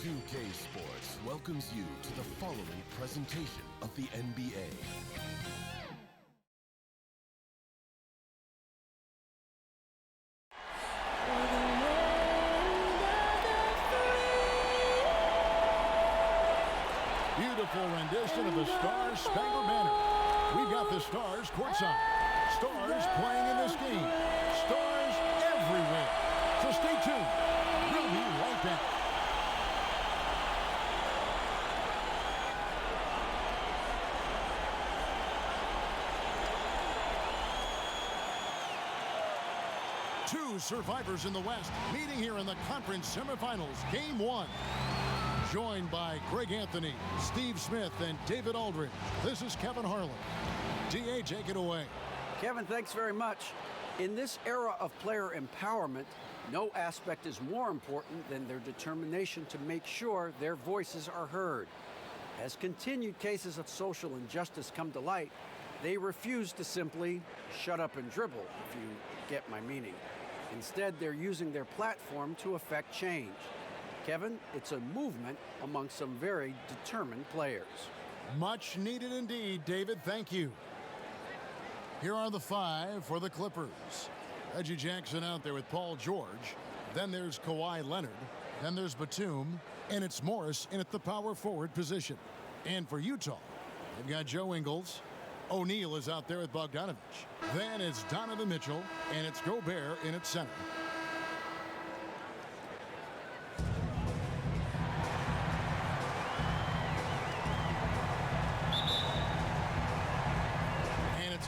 2K Sports welcomes you to the following presentation of the NBA. Beautiful rendition of the Stars Spangled Banner. We've got the Stars courtside. Stars playing in this game. Stars everywhere. So stay tuned. We'll be right back. Two survivors in the West meeting here in the conference semifinals. Game 1. Joined by Greg Anthony, Steve Smith, and David Aldridge. This is Kevin Harlan. DA, take it away. Kevin, thanks very much. In this era of player empowerment, no aspect is more important than their determination to make sure their voices are heard. As continued cases of social injustice come to light, they refuse to simply shut up and dribble, if you get my meaning. Instead, they're using their platform to affect change. Kevin, it's a movement among some very determined players. Much needed indeed, David. Thank you. Here are the 5 for the Clippers. Reggie Jackson out there with Paul George. Then there's Kawhi Leonard. Then there's Batum. And it's Morris in at the power forward position. And for Utah, they've got Joe Ingles. O'Neal is out there with Bogdanovich. Then it's Donovan Mitchell. And it's Gobert in at center.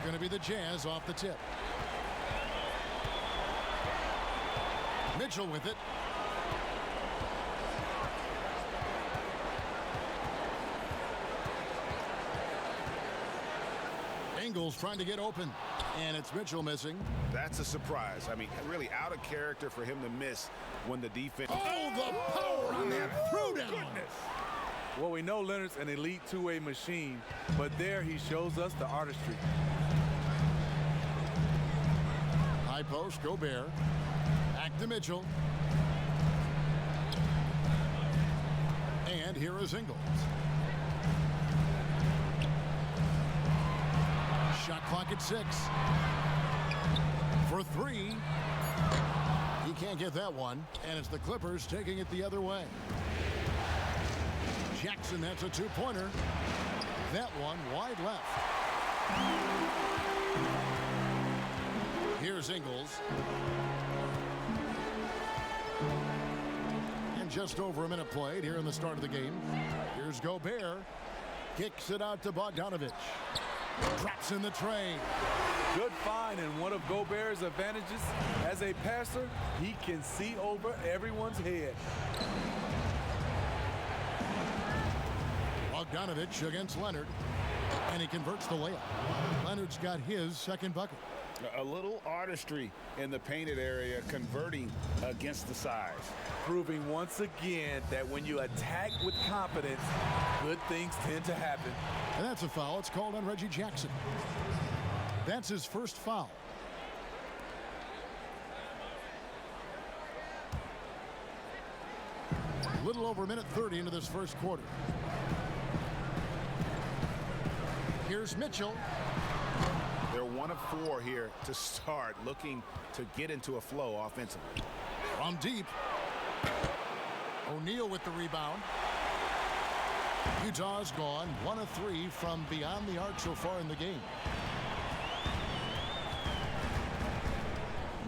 Going to be the Jazz off the tip. Mitchell with it. Ingles trying to get open. And it's Mitchell missing. That's a surprise. I mean, really out of character for him to miss when the defense... Oh, the power on that throwdown. Goodness. Well, we know Leonard's an elite two-way machine, but there he shows us the artistry. High post, Gobert. Back to Mitchell. And here is Ingles. Shot clock at 6. For 3. He can't get that one. And it's the Clippers taking it the other way. Jackson, that's a 2-pointer. That one wide left. Here's Ingles. And just over a minute played here in the start of the game. Here's Gobert. Kicks it out to Bogdanovich. Drops in the tray. Good find, and one of Gobert's advantages as a passer, he can see over everyone's head. Bogdanovich against Leonard, and he converts the layup. Leonard's got his second bucket. A little artistry in the painted area, converting against the size. Proving once again that when you attack with confidence, good things tend to happen. And that's a foul. It's called on Reggie Jackson. That's his first foul. A little over a minute 30 into this first quarter. Here's Mitchell. They're 1 of 4 here to start, looking to get into a flow offensively. From deep. O'Neal with the rebound. Utah's gone 1 of 3 from beyond the arc so far in the game.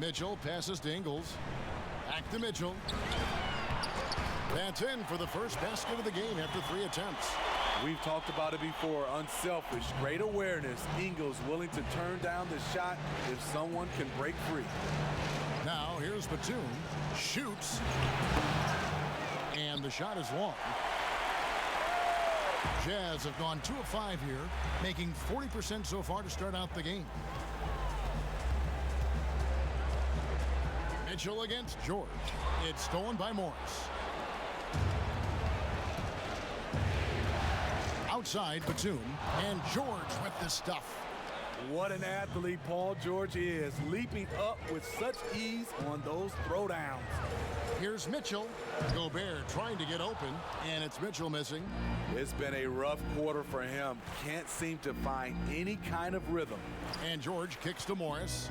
Mitchell passes to Ingles. Back to Mitchell. That's in for the first basket of the game after 3 attempts. We've talked about it before. Unselfish, great awareness. Ingles willing to turn down the shot if someone can break free. Now here's Batum. Shoots. And the shot is long. Jazz have gone 2 of 5 here, making 40% so far to start out the game. Mitchell against George. It's stolen by Morris. Outside Batum, and George with the stuff. What an athlete Paul George is, leaping up with such ease on those throwdowns. Here's Mitchell. Gobert trying to get open, and it's Mitchell missing. It's been a rough quarter for him. Can't seem to find any kind of rhythm. And George kicks to Morris.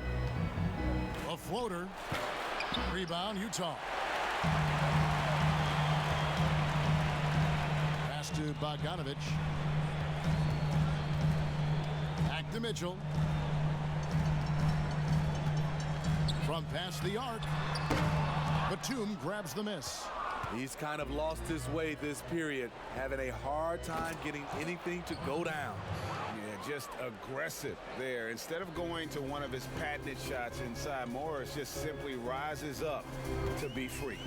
A floater. Rebound, Utah. Pass to Bogdanovich. Back to Mitchell. From past the arc. Rtomb grabs the miss. He's kind of lost his way this period, having a hard time getting anything to go down. Yeah, just aggressive there. Instead of going to one of his patented shots inside, Morris just simply rises up to be free.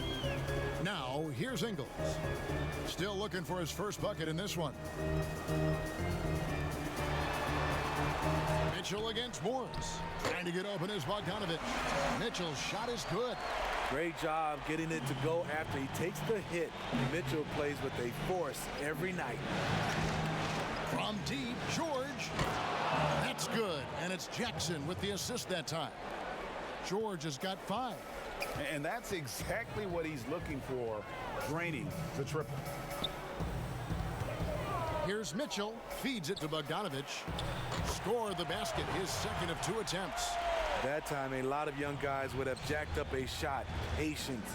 Now, here's Ingles. Still looking for his first bucket in this one. Mitchell against Morris. Trying to get open is Bogdanovich. Mitchell's shot is good. Great job getting it to go after he takes the hit. Mitchell plays with a force every night. From deep, George. That's good. And it's Jackson with the assist that time. George has got 5. And that's exactly what he's looking for, draining the triple. Here's Mitchell. Feeds it to Bogdanovich. Score the basket, his second of 2 attempts. That time, a lot of young guys would have jacked up a shot. Patience.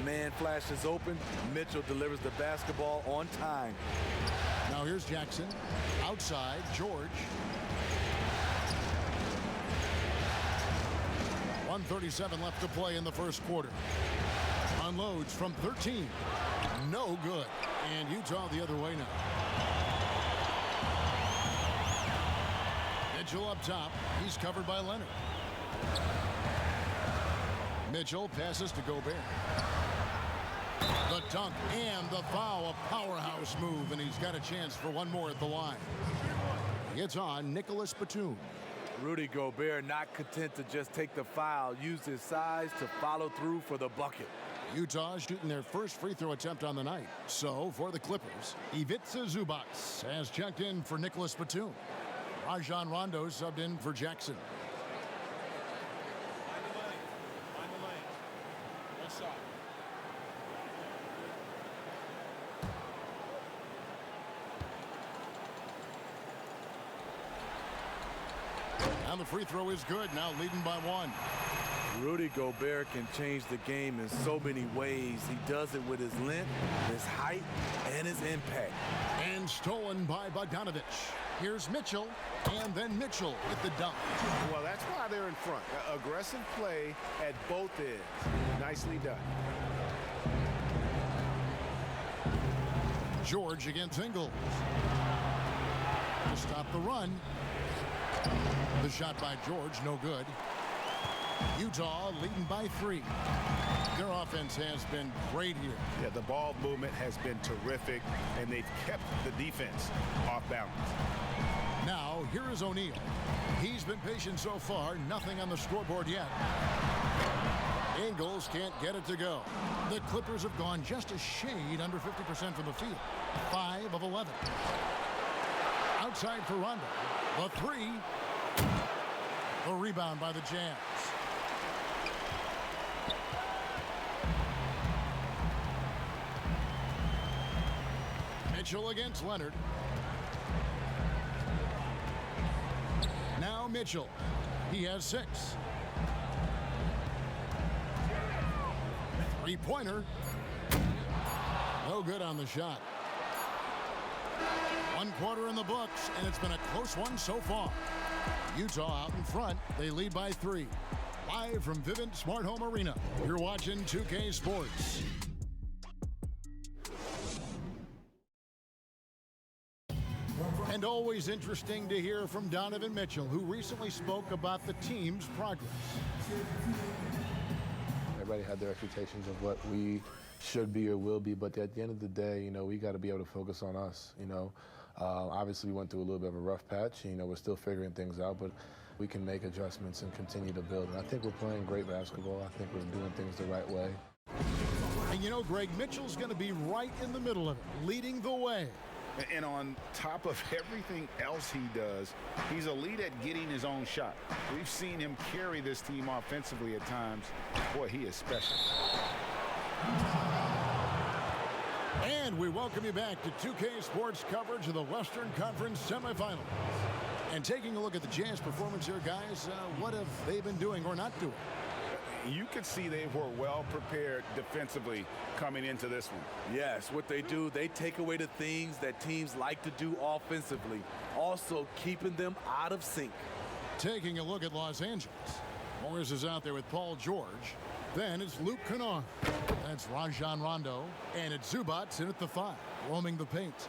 Man flashes open. Mitchell delivers the basketball on time. Now here's Jackson. Outside, George. 1:37 left to play in the first quarter. Unloads from 13. No good. And Utah the other way now. Mitchell up top. He's covered by Leonard. Mitchell passes to Gobert. The dunk and the foul, a powerhouse move, and he's got a chance for one more at the line. It's on Nicholas Batum. Rudy Gobert not content to just take the foul, used his size to follow through for the bucket. Utah shooting their first free throw attempt on the night. So for the Clippers, Ivica Zubac has checked in for Nicholas Batum. Rajon Rondo subbed in for Jackson. And the free throw is good, now leading by 1. Rudy Gobert can change the game in so many ways. He does it with his length, his height, and his impact. And stolen by Bogdanovich. Here's Mitchell, and then Mitchell with the dunk. Well, that's why they're in front. Aggressive play at both ends. Nicely done. George against Ingles. To stop the run. The shot by George, no good. Utah leading by 3. Their offense has been great here. Yeah, the ball movement has been terrific, and they've kept the defense off balance. Now, here is O'Neal. He's been patient so far, nothing on the scoreboard yet. Ingles can't get it to go. The Clippers have gone just a shade under 50% from the field. 5 of 11. Outside for Rondo. The 3. A rebound by the Jazz. Mitchell against Leonard. Now Mitchell. He has 6. Three-pointer. No good on the shot. 1 quarter in the books, and it's been a close one so far. Utah out in front. They lead by 3. Live from Vivint Smart Home Arena. You're watching 2K Sports. And always interesting to hear from Donovan Mitchell, who recently spoke about the team's progress. Everybody had their expectations of what we should be or will be, but at the end of the day, you know, we got to be able to focus on us, you know. Obviously, we went through a little bit of a rough patch. You know, we're still figuring things out, but we can make adjustments and continue to build. And I think we're playing great basketball. I think we're doing things the right way. And you know, Greg, Mitchell's going to be right in the middle of it, leading the way. And on top of everything else he does, he's elite at getting his own shot. We've seen him carry this team offensively at times. Boy, he is special. And we welcome you back to 2K Sports coverage of the Western Conference Semifinals. And taking a look at the Jazz performance here, guys, what have they been doing or not doing? You could see they were well prepared defensively coming into this one. Yes, what they do, they take away the things that teams like to do offensively, also keeping them out of sync. Taking a look at Los Angeles. Morris is out there with Paul George. Then it's Luke Kennard. That's Rajon Rondo. And it's Zubac in at the 5, roaming the paint.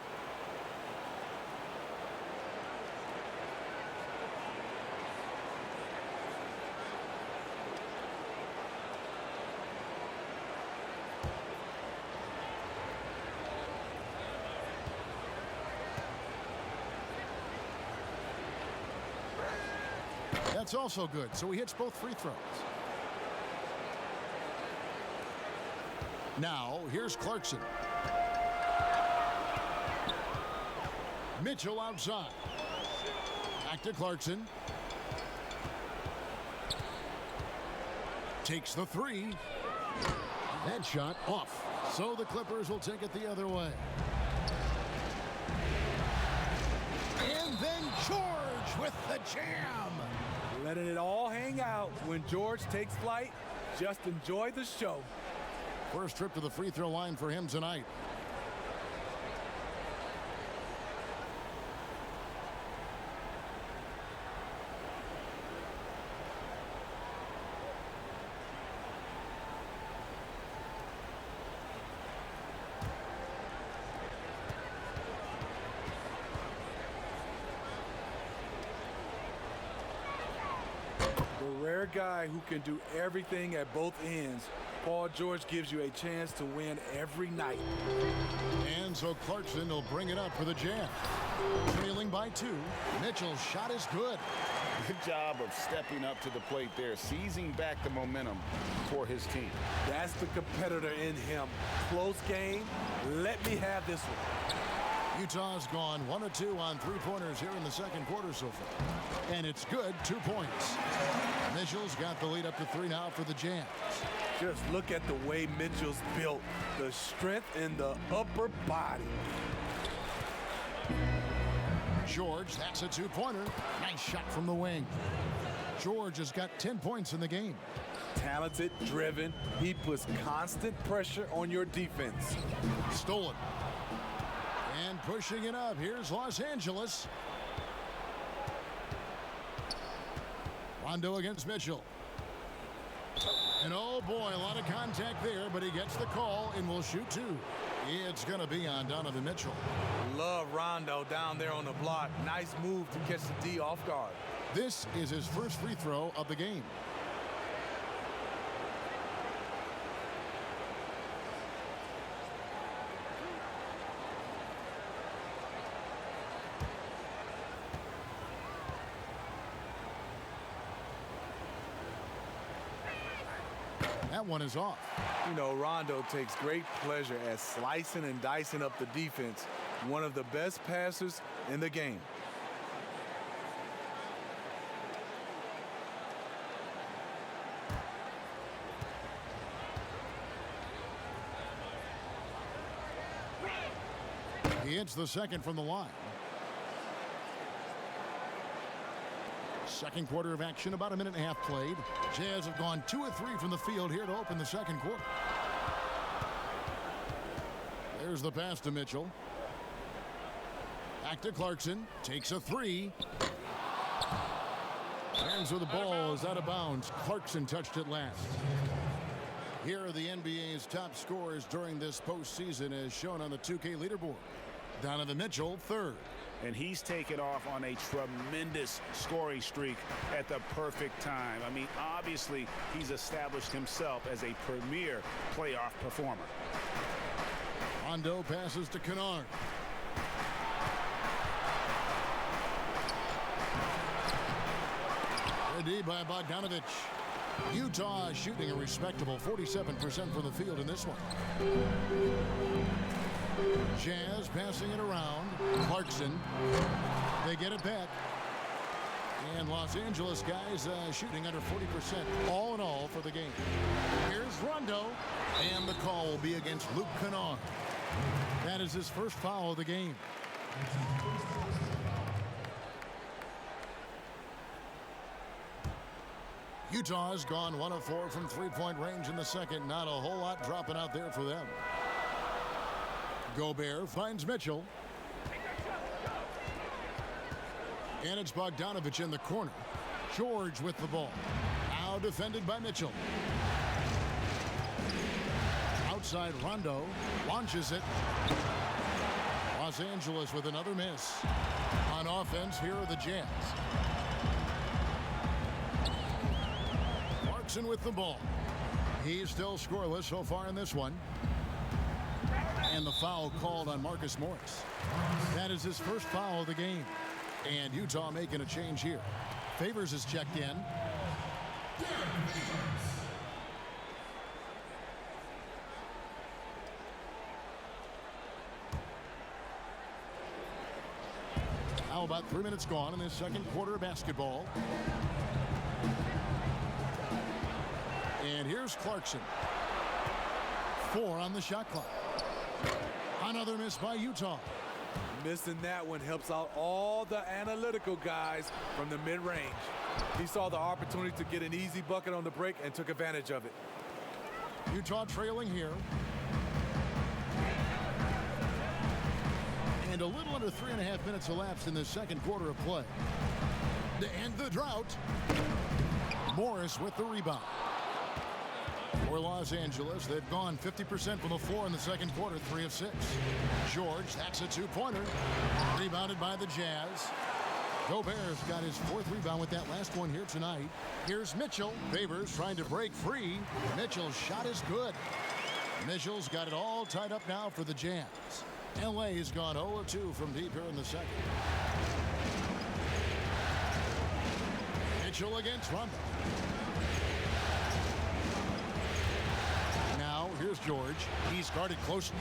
That's also good, so he hits both free throws. Now, here's Clarkson. Mitchell outside. Back to Clarkson. Takes the 3. That shot off. So the Clippers will take it the other way. And then George with the jam. Letting it all hang out when George takes flight. Just enjoy the show. First trip to the free throw line for him tonight. The rare guy who can do everything at both ends. Paul George gives you a chance to win every night. And so Clarkson will bring it up for the Jazz. Trailing by 2. Mitchell's shot is good. Good job of stepping up to the plate there, seizing back the momentum for his team. That's the competitor in him. Close game. Let me have this one. Utah's gone 1 of 2 on 3-pointers here in the second quarter so far. And it's good, 2 points. Mitchell's got the lead up to 3 now for the Jazz. Just look at the way Mitchell's built. The strength in the upper body. George, that's a 2-pointer. Nice shot from the wing. George has got 10 points in the game. Talented, driven. He puts constant pressure on your defense. Stolen. And pushing it up. Here's Los Angeles. Rondo against Mitchell. And oh boy, a lot of contact there, but he gets the call and will shoot 2. It's going to be on Donovan Mitchell. Love Rondo down there on the block. Nice move to catch the D off guard. This is his first free throw of the game. That one is off. You know, Rondo takes great pleasure at slicing and dicing up the defense. One of the best passers in the game. He hits the second from the line. Second quarter of action, about a minute and a half played. Jazz have gone 2 of 3 from the field here to open the second quarter. There's the pass to Mitchell. Back to Clarkson. Takes a 3. Hands where the ball is out of bounds. Clarkson touched it last. Here are the NBA's top scorers during this postseason as shown on the 2K leaderboard. Donovan Mitchell, 3rd. And he's taken off on a tremendous scoring streak at the perfect time. I mean, obviously, he's established himself as a premier playoff performer. Rondo passes to Kennard. Ready by Bogdanovich. Utah shooting a respectable 47% from the field in this one. Jazz passing it around. Clarkson. They get it back. And Los Angeles guys shooting under 40% all in all for the game. Here's Rondo. And the call will be against Luke Kennard. That is his first foul of the game. Utah has gone 1 of 4 from three-point range in the second. Not a whole lot dropping out there for them. Gobert finds Mitchell. And it's Bogdanovich in the corner. George with the ball. Now defended by Mitchell. Outside Rondo. Launches it. Los Angeles with another miss. On offense, here are the Jazz. Clarkson with the ball. He's still scoreless so far in this one. And the foul called on Marcus Morris. That is his first foul of the game. And Utah making a change here. Favors is checked in. Now about 3 minutes gone in this second quarter of basketball. And here's Clarkson. 4 on the shot clock. Another miss by Utah. Missing that one helps out all the analytical guys from the mid-range. He saw the opportunity to get an easy bucket on the break and took advantage of it. Utah trailing here. And a little under 3.5 minutes elapsed in the second quarter of play. To end the drought, Morris with the rebound. For Los Angeles, they've gone 50% from the floor in the second quarter, 3 of 6. George, that's a two-pointer. Rebounded by the Jazz. Gobert's got his 4th rebound with that last one here tonight. Here's Mitchell. Favors trying to break free. Mitchell's shot is good. Mitchell's got it all tied up now for the Jazz. LA's gone 0-2 from deep here in the second. Mitchell against Rondo. Now, here's George. He's guarded closely.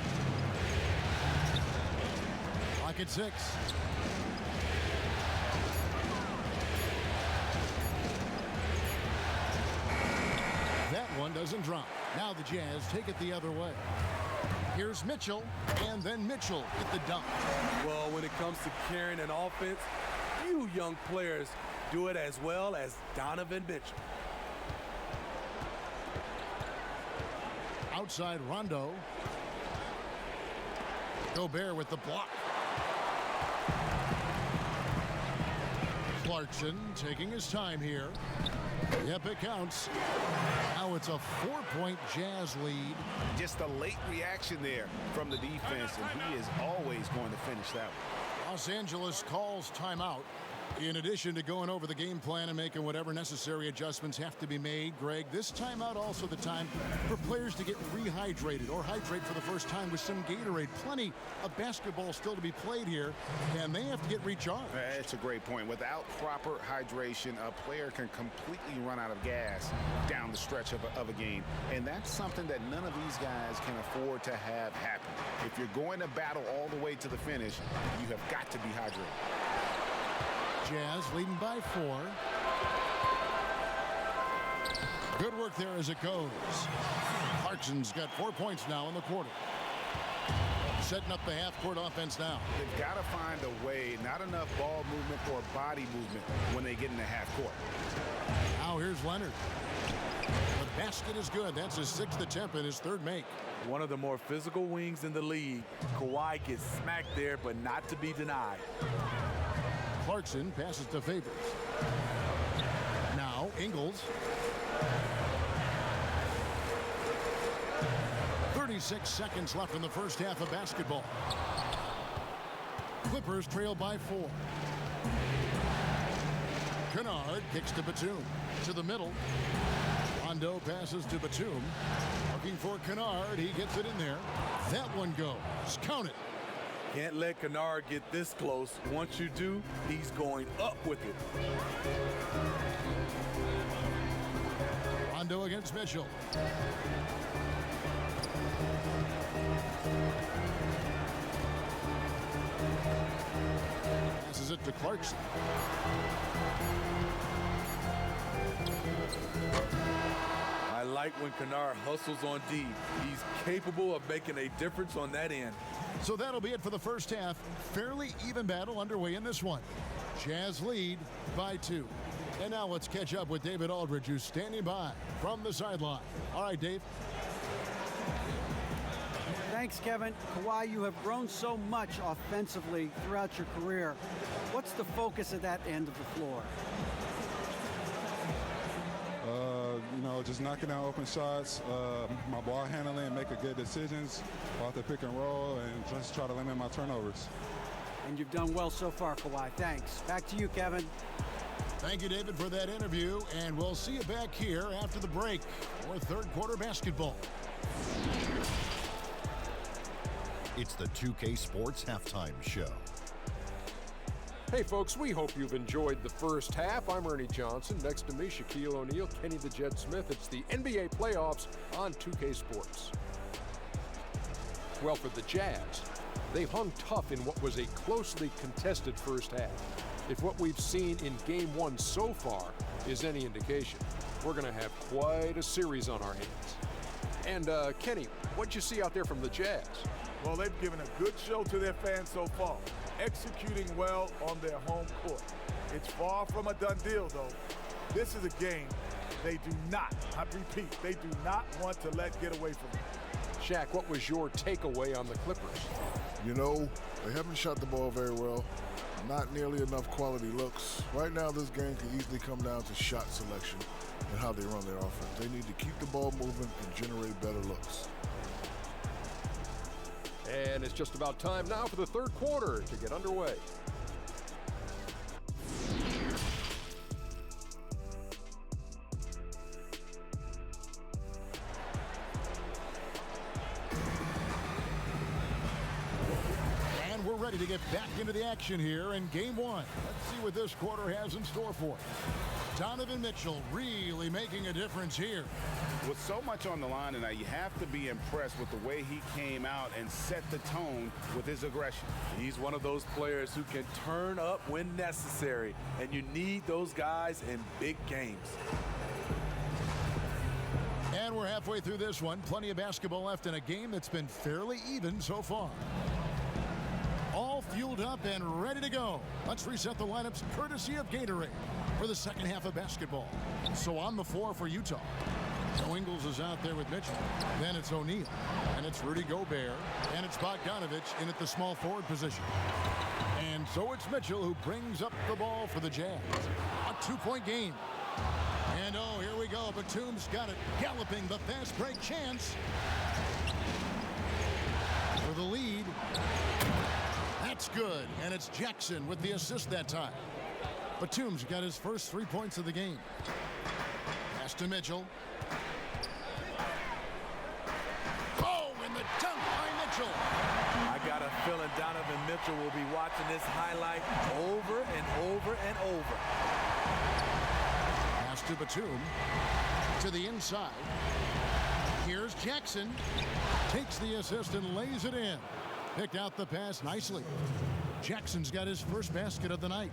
Clock at 6. That one doesn't drop. Now the Jazz take it the other way. Here's Mitchell, and then Mitchell with the dunk. Well, when it comes to carrying an offense, few young players do it as well as Donovan Mitchell. Outside Rondo. Gobert with the block. Clarkson taking his time here. Yep, it counts. Now it's a 4-point Jazz lead. Just a late reaction there from the defense, and he is always going to finish that one. Los Angeles calls timeout. In addition to going over the game plan and making whatever necessary adjustments have to be made, Greg, this timeout also the time for players to get rehydrated or hydrate for the first time with some Gatorade. Plenty of basketball still to be played here, and they have to get recharged. That's a great point. Without proper hydration, a player can completely run out of gas down the stretch of a game, and that's something that none of these guys can afford to have happen. If you're going to battle all the way to the finish, you have got to be hydrated. Jazz leading by 4. Good work there as it goes. Clarkson's got 4 points now in the quarter. Setting up the half-court offense now. They've got to find a way, not enough ball movement or body movement when they get in the half-court. Now here's Leonard. The basket is good. That's his 6th attempt and his 3rd make. One of the more physical wings in the league. Kawhi gets smacked there, but not to be denied. Clarkson passes to Favors. Now Ingles. 36 seconds left in the first half of basketball. Clippers trail by 4. Kennard kicks to Batum. To the middle. Rondo passes to Batum. Looking for Kennard. He gets it in there. That one goes. Count it. Can't let Kennard get this close. Once you do, he's going up with it. Rondo against Mitchell. Passes it to Clarkson. I like when Kennard hustles on D. He's capable of making a difference on that end. So that'll be it for the first half. Fairly even battle underway in this one. Jazz lead by 2. And now let's catch up with David Aldridge, who's standing by from the sideline. All right, Dave. Thanks, Kevin. Kawhi, you have grown so much offensively throughout your career. What's the focus at that end of the floor? Just knocking down open shots, my ball handling, making good decisions off the pick and roll, and just try to limit my turnovers. And you've done well so far, Kawhi. Thanks. Back to you, Kevin. Thank you, David, for that interview, and we'll see you back here after the break for third quarter basketball. It's the 2K Sports Halftime Show. Hey folks, we hope you've enjoyed the first half. I'm Ernie Johnson. Next to me, Shaquille O'Neal, Kenny the Jet Smith. It's the NBA playoffs on 2K Sports. Well, for the Jazz, they hung tough in what was a closely contested first half. If what we've seen in Game 1 so far is any indication, we're going to have quite a series on our hands. And Kenny, what'd you see out there from the Jazz? Well, they've given a good show to their fans so far, executing well on their home court. It's far from a done deal, though. This is a game they do not, I repeat, they do not want to let get away from it. Shaq, what was your takeaway on the Clippers? You know, they haven't shot the ball very well. Not nearly enough quality looks. Right now, this game can easily come down to shot selection and how they run their offense. They need to keep the ball moving and generate better looks. And it's just about time now for the third quarter to get underway. And we're ready to get back into the action here in Game 1. Let's see what this quarter has in store for us. Donovan Mitchell really making a difference here. With so much on the line tonight, you have to be impressed with the way he came out and set the tone with his aggression. He's one of those players who can turn up when necessary, and you need those guys in big games. And we're halfway through this one. Plenty of basketball left in a game that's been fairly even so far. All fueled up and ready to go. Let's reset the lineups courtesy of Gatorade for the second half of basketball. So on the floor for Utah, Joe Ingles is out there with Mitchell. Then it's O'Neal, and it's Rudy Gobert, and it's Bogdanovich in at the small forward position. And so it's Mitchell who brings up the ball for the Jazz. A two-point game. And oh, here we go. Batum's got it. Galloping the fast break chance for the lead. That's good. And it's Jackson with the assist that time. Batum's got his first 3 points of the game. Pass to Mitchell. Oh, and the dunk by Mitchell. I got a feeling Donovan Mitchell will be watching this highlight over and over and over. Pass to Batum. To the inside. Here's Jackson. Takes the assist and lays it in. Picked out the pass nicely. Jackson's got his first basket of the night.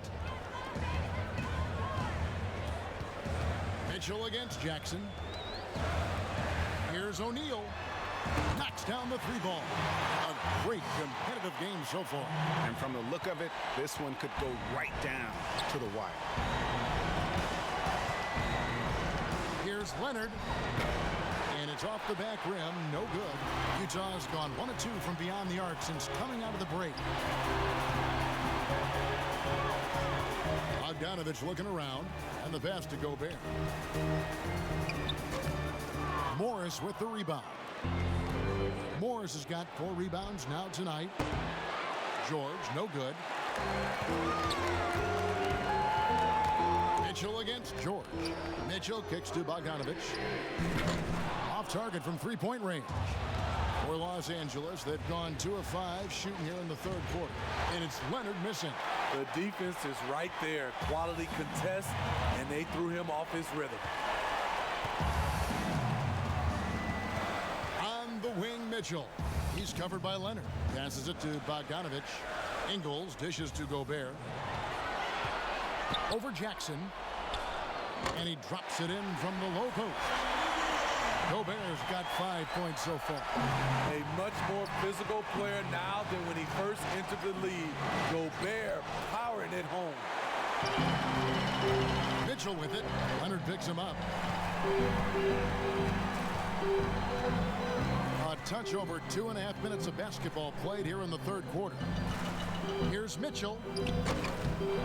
Mitchell against Jackson. Here's O'Neal. Knocks down the three ball. A great competitive game so far. And from the look of it, this one could go right down to the wire. Here's Leonard. And it's off the back rim. No good. Utah's gone 1 of 2 from beyond the arc since coming out of the break. Bogdanovich looking around. And the pass to Gobert. Morris with the rebound. Morris has got 4 rebounds now tonight. George, no good. Mitchell against George. Mitchell kicks to Bogdanovich. Off target from three-point range. For Los Angeles, they've gone 2 of 5 shooting here in the third quarter. And it's Leonard missing. The defense is right there. Quality contest, and they threw him off his rhythm. On the wing, Mitchell. He's covered by Leonard. Passes it to Bogdanovich. Ingles dishes to Gobert. Over Jackson. And he drops it in from the low post. Gobert's got 5 points so far. A much more physical player now than when he first entered the league. Gobert powering it home. Mitchell with it. Leonard picks him up. A touch over 2.5 minutes of basketball played here in the third quarter. Here's Mitchell.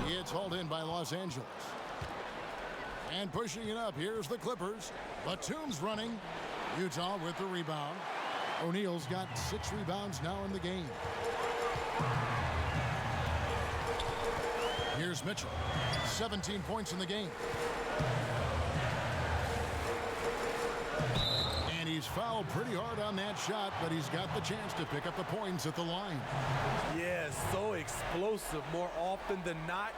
It's hauled in by Los Angeles. And pushing it up, here's the Clippers. Batum's running. Utah with the rebound. O'Neal's got 6 rebounds now in the game. Here's Mitchell. 17 points in the game. And he's fouled pretty hard on that shot, but he's got the chance to pick up the points at the line. Yeah, so explosive. More often than not,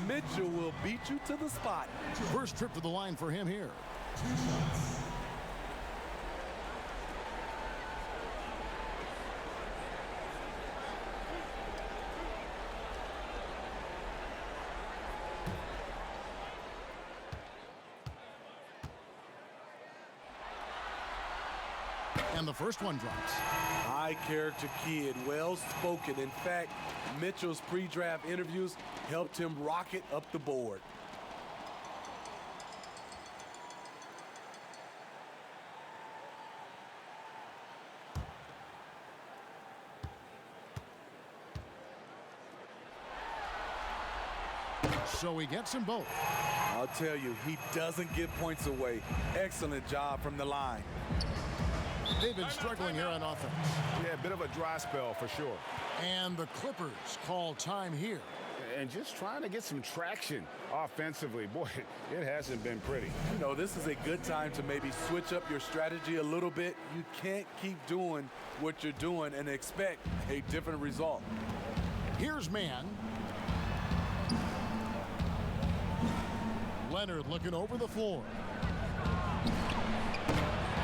Mitchell will beat you to the spot. First trip to the line for him here. And the first one drops. High character kid, well spoken. In fact, Mitchell's pre-draft interviews helped him rocket up the board. So he gets them both. I'll tell you, he doesn't give points away. Excellent job from the line. They've been struggling here on offense. Yeah, a bit of a dry spell for sure. And the Clippers call time here. And just trying to get some traction offensively. Boy, it hasn't been pretty. You know, this is a good time to maybe switch up your strategy a little bit. You can't keep doing what you're doing and expect a different result. Here's man. Leonard looking over the floor.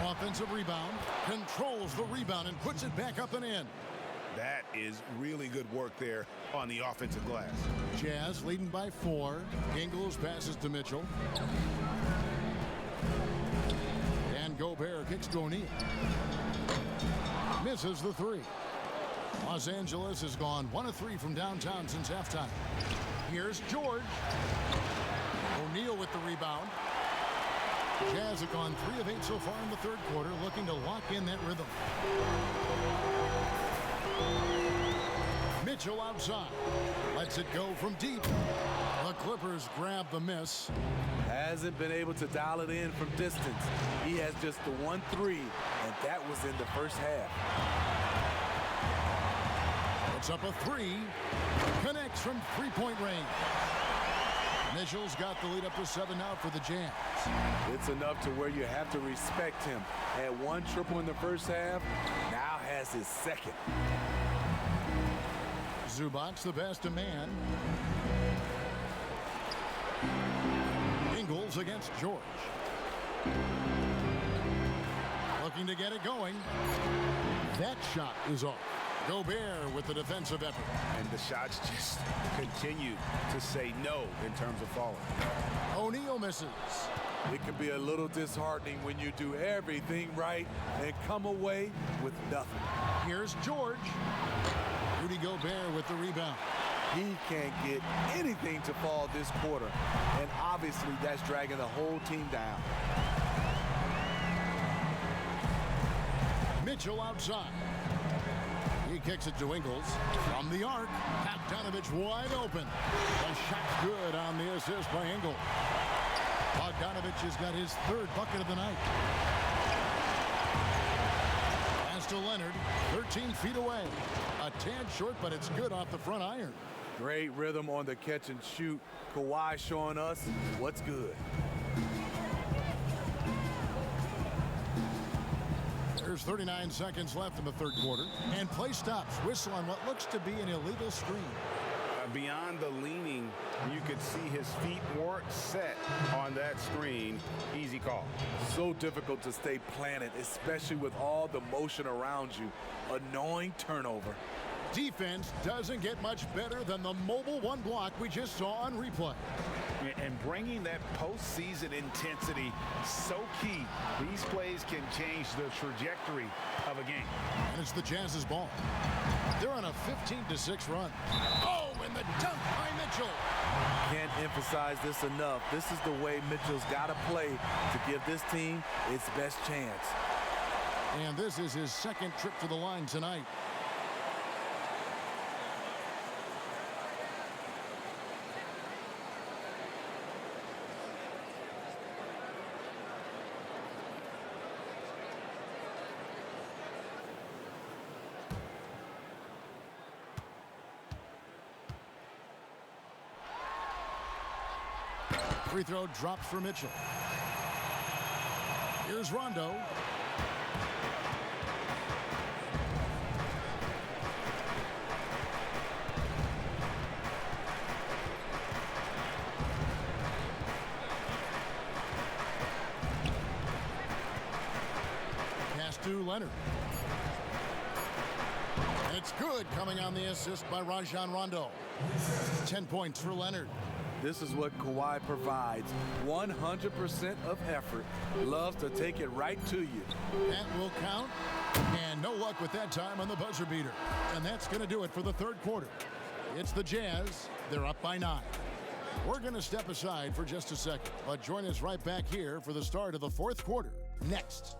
Offensive rebound, controls the rebound and puts it back up and in. That is really good work there on the offensive glass. Jazz leading by 4. Ingles passes to Mitchell. And Gobert kicks to O'Neal. Misses the 3. Los Angeles has gone 1 of 3 from downtown since halftime. Here's George. O'Neal with the rebound. Jazz have gone 3 of 8 so far in the third quarter, looking to lock in that rhythm. Mitchell outside. Lets it go from deep. The Clippers grab the miss. Hasn't been able to dial it in from distance. He has just the 1 3, and that was in the first half. Puts up a 3. Connects from 3-point range. Mitchell's got the lead up to 7 now for the Jazz. It's enough to where you have to respect him. Had 1 triple in the first half, now has his second. Zubac's the best of man. Ingles against George. Looking to get it going. That shot is off. Gobert with the defensive effort. And the shots just continue to say no in terms of falling. O'Neal misses. It can be a little disheartening when you do everything right and come away with nothing. Here's George. Rudy Gobert with the rebound. He can't get anything to fall this quarter, and obviously that's dragging the whole team down. Mitchell outside. He kicks it to Ingles from the arc. Bogdanovich wide open. The shot's good on the assist by Ingles. Bogdanovich has got his 3rd bucket of the night. Pass to Leonard, 13 feet away. A tad short, but it's good off the front iron. Great rhythm on the catch and shoot. Kawhi showing us what's good. There's 39 seconds left in the third quarter. And play stops. Whistle on what looks to be an illegal screen. Beyond the leaning, you could see his feet weren't set on that screen. Easy call. So difficult to stay planted, especially with all the motion around you. Annoying turnover. Defense doesn't get much better than the mobile one block we just saw on replay. And bringing that postseason intensity, so key. These plays can change the trajectory of a game. And it's the Jazz's ball. They're on a 15-6 run. Oh, and the dunk by Mitchell. Can't emphasize this enough. This is the way Mitchell's got to play to give this team its best chance. And this is his second trip to the line tonight. Free throw drops for Mitchell. Here's Rondo. Pass to Leonard. It's good, coming on the assist by Rajon Rondo. 10 points for Leonard. This is what Kawhi provides. 100% of effort. Loves to take it right to you. That will count. And no luck with that time on the buzzer beater. And that's going to do it for the third quarter. It's the Jazz. They're up by 9. We're going to step aside for just a second, but join us right back here for the start of the fourth quarter. Next.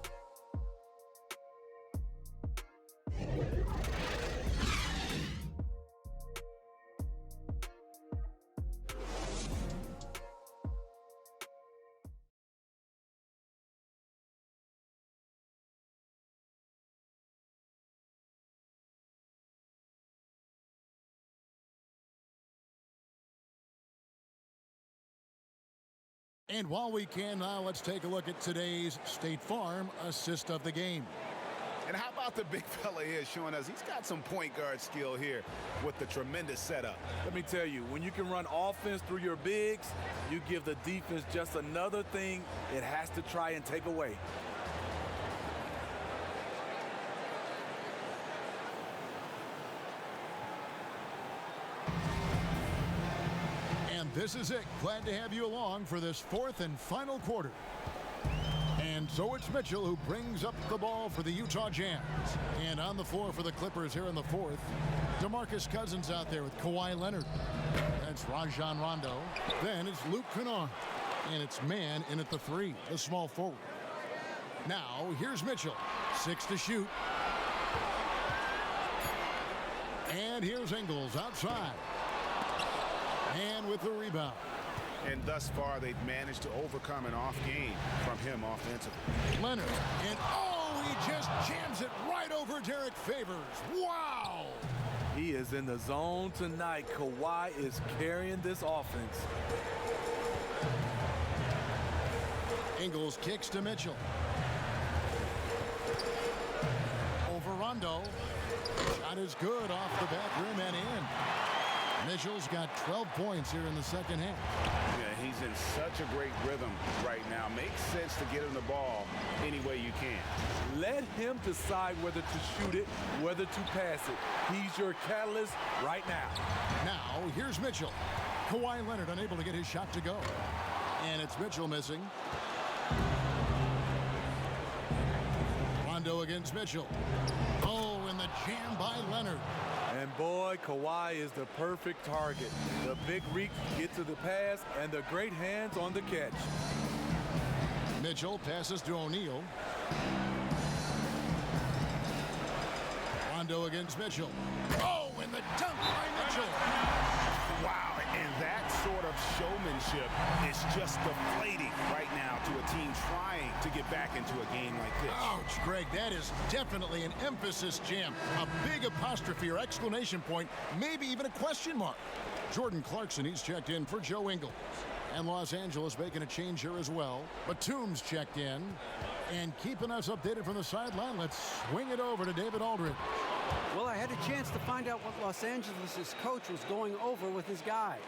And while we can now, let's take a look at today's State Farm assist of the game. And how about the big fella here showing us he's got some point guard skill here with the tremendous setup. Let me tell you, when you can run offense through your bigs, you give the defense just another thing it has to try and take away. This is it. Glad to have you along for this fourth and final quarter. And so it's Mitchell who brings up the ball for the Utah Jazz. And on the floor for the Clippers here in the fourth, DeMarcus Cousins out there with Kawhi Leonard. That's Rajon Rondo. Then it's Luke Kennard. And it's man in at the 3, the small forward. Now here's Mitchell. 6 to shoot. And here's Ingles outside. And with the rebound. And thus far, they've managed to overcome an off game from him offensively. Leonard, and oh, he just jams it right over Derek Favors. Wow! He is in the zone tonight. Kawhi is carrying this offense. Ingles kicks to Mitchell. Over Rondo. Shot is good off the back rim and in. Mitchell's got 12 points here in the second half. Yeah, he's in such a great rhythm right now. Makes sense to get him the ball any way you can. Let him decide whether to shoot it, whether to pass it. He's your catalyst right now. Now, here's Mitchell. Kawhi Leonard unable to get his shot to go. And it's Mitchell missing. Rondo against Mitchell. Oh, and the jam by Leonard. And boy, Kawhi is the perfect target. The big reach gets to the pass and the great hands on the catch. Mitchell passes to O'Neal. Rondo against Mitchell. Oh, and the dunk by Mitchell. Wow, and that sort of showmanship is just deflating right now to a team trying to get back into a game like this. Ouch, Greg, that is definitely an emphasis jam. A big apostrophe or exclamation point, maybe even a question mark. Jordan Clarkson, he's checked in for Joe Ingles. And Los Angeles making a change here as well. Batum's checked in. And keeping us updated from the sideline, let's swing it over to David Aldridge. Well, I had a chance to find out what Los Angeles' coach was going over with his guys.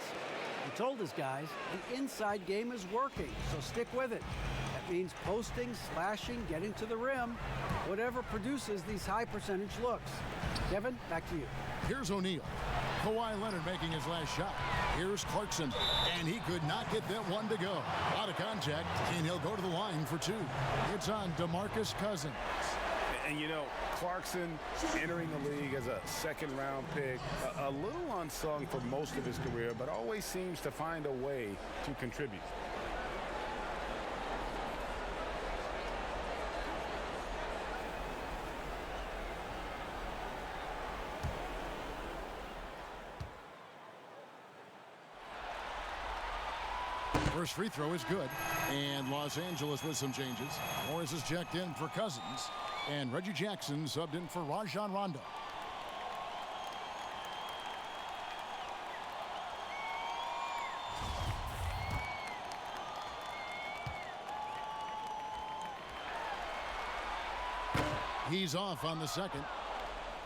He told his guys the inside game is working, so stick with it. That means posting, slashing, getting to the rim, whatever produces these high percentage looks. Kevin, back to you. Here's O'Neal. Kawhi Leonard making his last shot. Here's Clarkson, and he could not get that one to go. Out of contact, and he'll go to the line for 2. It's on DeMarcus Cousins. And you know, Clarkson entering the league as a second-round pick, a little unsung for most of his career, but always seems to find a way to contribute. First free throw is good, and Los Angeles with some changes. Morris is checked in for Cousins, and Reggie Jackson subbed in for Rajon Rondo. He's off on the second.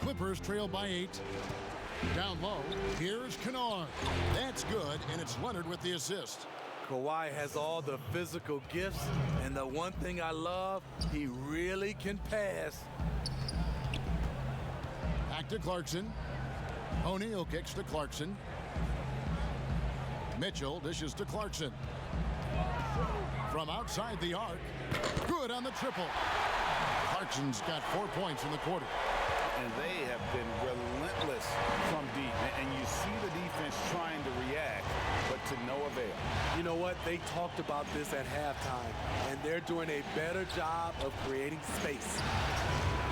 Clippers trail by 8. Down low, here's Kennard. That's good, and it's Leonard with the assist. Kawhi has all the physical gifts, and the one thing I love, he really can pass. Back to Clarkson. O'Neal kicks to Clarkson. Mitchell dishes to Clarkson. From outside the arc, good on the triple. Clarkson's got 4 points in the quarter. And they have been relentless from deep. And you see the defense trying to react, but to no avail. You know what? They talked about this at halftime, and they're doing a better job of creating space.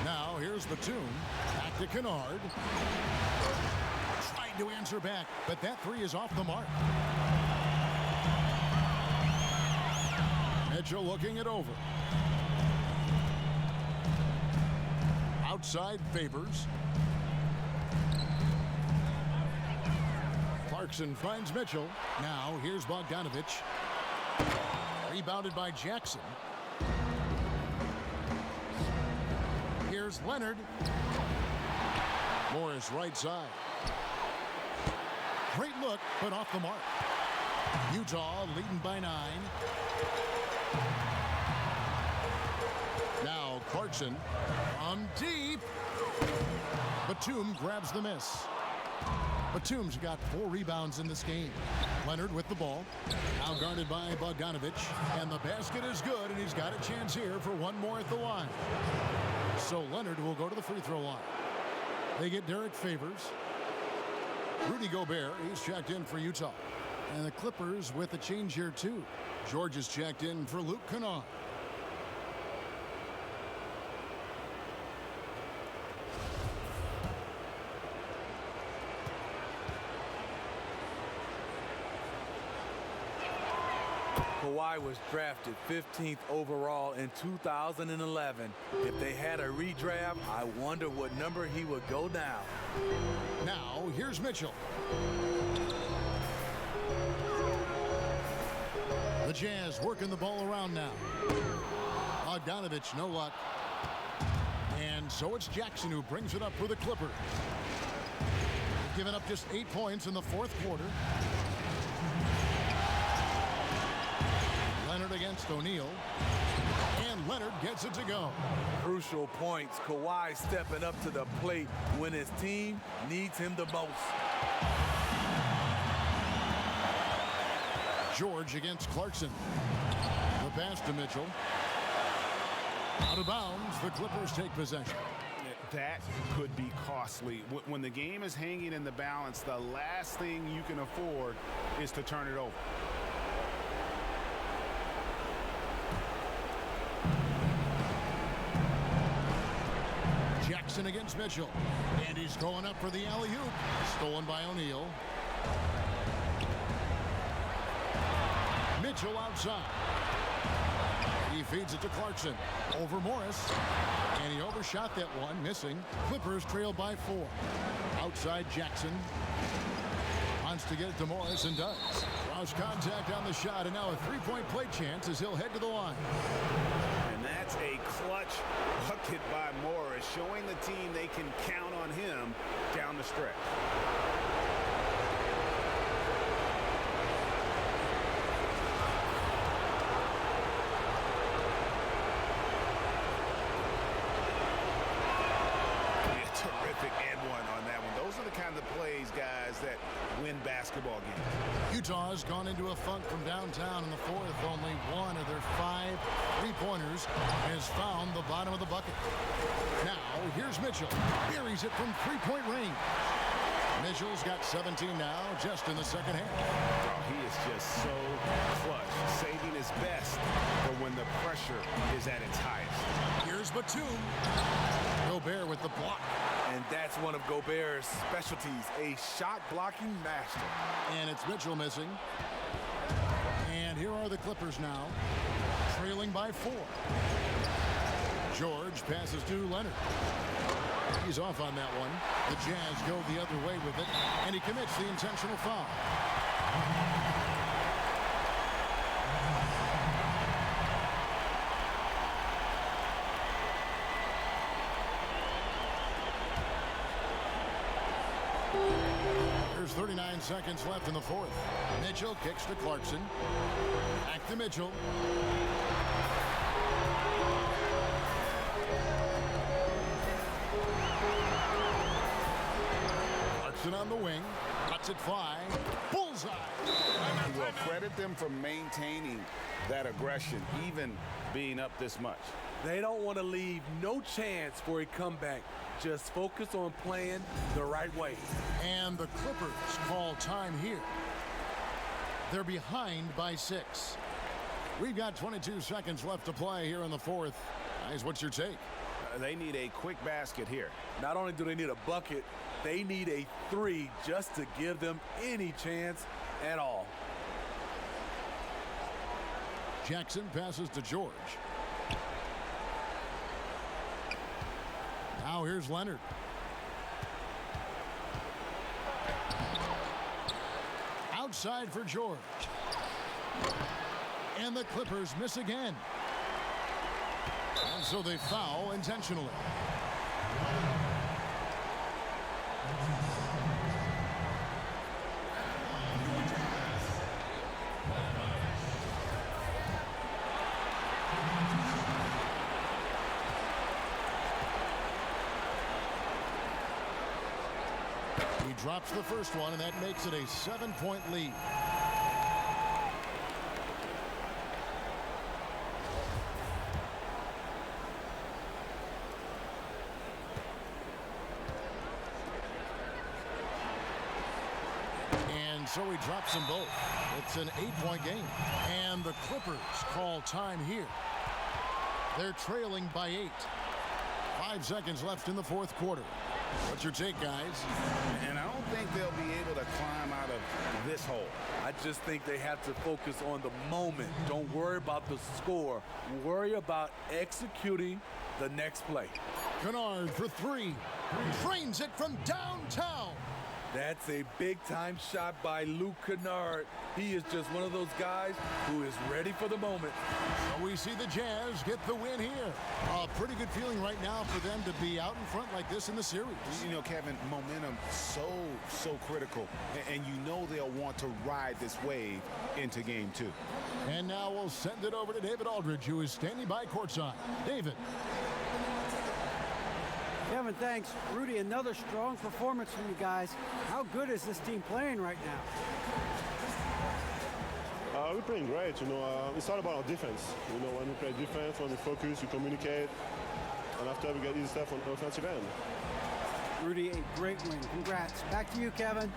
Now here's Rtomb. Back to Kennard. Trying to answer back, but that 3 is off the mark. Mitchell looking it over. Outside Favors. Clarkson finds Mitchell. Now here's Bogdanovich. Rebounded by Jackson. Here's Leonard. Morris right side. Great look, but off the mark. Utah leading by 9. Now Clarkson from deep. Batum grabs the miss. Batum's got 4 rebounds in this game. Leonard with the ball. Now guarded by Bogdanovich. And the basket is good, and he's got a chance here for one more at the line. So Leonard will go to the free throw line. They get Derek Favors. Rudy Gobert, he's checked in for Utah. And the Clippers with a change here too. George is checked in for Luke Kennard. Kawhi was drafted 15th overall in 2011. If they had a redraft, I wonder what number he would go now. Now, here's Mitchell. The Jazz working the ball around now. Bogdanovich, no luck. And so it's Jackson who brings it up for the Clippers. They've given up just 8 points in the fourth quarter. Leonard against O'Neal. And Leonard gets it to go. Crucial points. Kawhi stepping up to the plate when his team needs him the most. George against Clarkson. The pass to Mitchell. Out of bounds, the Clippers take possession. That could be costly. When the game is hanging in the balance, the last thing you can afford is to turn it over. Jackson against Mitchell. And he's going up for the alley-oop. Stolen by O'Neal. Mitchell outside. He feeds it to Clarkson. Over Morris. And he overshot that one, missing. Clippers trail by 4. Outside Jackson. Wants to get it to Morris and does. Draws contact on the shot, and now a three-point play chance as he'll head to the line. And that's a clutch bucket by Morris, showing the team they can count on him down the stretch. terrific and one on that one. Those are the kind of plays, guys, that win basketball games. Utah's gone into a funk from downtown in the fourth. Only one of their 5 3-pointers has found the bottom of the bucket. Now, here's Mitchell. Buries it from 3-point range. Mitchell's got 17 now, just in the second half. Oh, he is just so clutch, saving his best for when the pressure is at its highest. Here's Rtomb. Gobert with the block. And that's one of Gobert's specialties, a shot-blocking master. And it's Mitchell missing. And here are the Clippers now, trailing by 4. George passes to Leonard. He's off on that one. The Jazz go the other way with it, and he commits the intentional foul. There's 39 seconds left in the fourth. Mitchell kicks to Clarkson. Back to Mitchell. Clarkson on the wing. Lets it fly. Bullseye. You will credit them for maintaining that aggression, even being up this much. They don't want to leave no chance for a comeback. Just focus on playing the right way. And the Clippers call time here. They're behind by 6. We've got 22 seconds left to play here in the fourth. Guys, what's your take? They need a quick basket here. Not only do they need a bucket, they need a 3 just to give them any chance at all. Jackson passes to George. Now here's Leonard. Outside for George. And the Clippers miss again. And so they foul intentionally. He drops the first one, and that makes it a 7-point lead. And so he drops them both. It's an 8-point game. And the Clippers call time here. They're trailing by 8. 5 seconds left in the fourth quarter. What's your take, guys? And I don't think they'll be able to climb out of this hole. I just think they have to focus on the moment. Don't worry about the score. Worry about executing the next play. Kennard for 3. Drains it from downtown. That's a big-time shot by Luke Kennard. He is just one of those guys who is ready for the moment. So we see the Jazz get the win here. A pretty good feeling right now for them to be out in front like this in the series. You know, Kevin, momentum so critical. And you know they'll want to ride this wave into game 2. And now we'll send it over to David Aldridge, who is standing by courtside. David. Kevin, thanks. Rudy, another strong performance from you guys. How good is this team playing right now? We're playing great. You know, it's all about our defense. You know, when we play defense, when we focus, we communicate, and after we get easy stuff on the offensive end. Rudy, a great win. Congrats. Back to you, Kevin.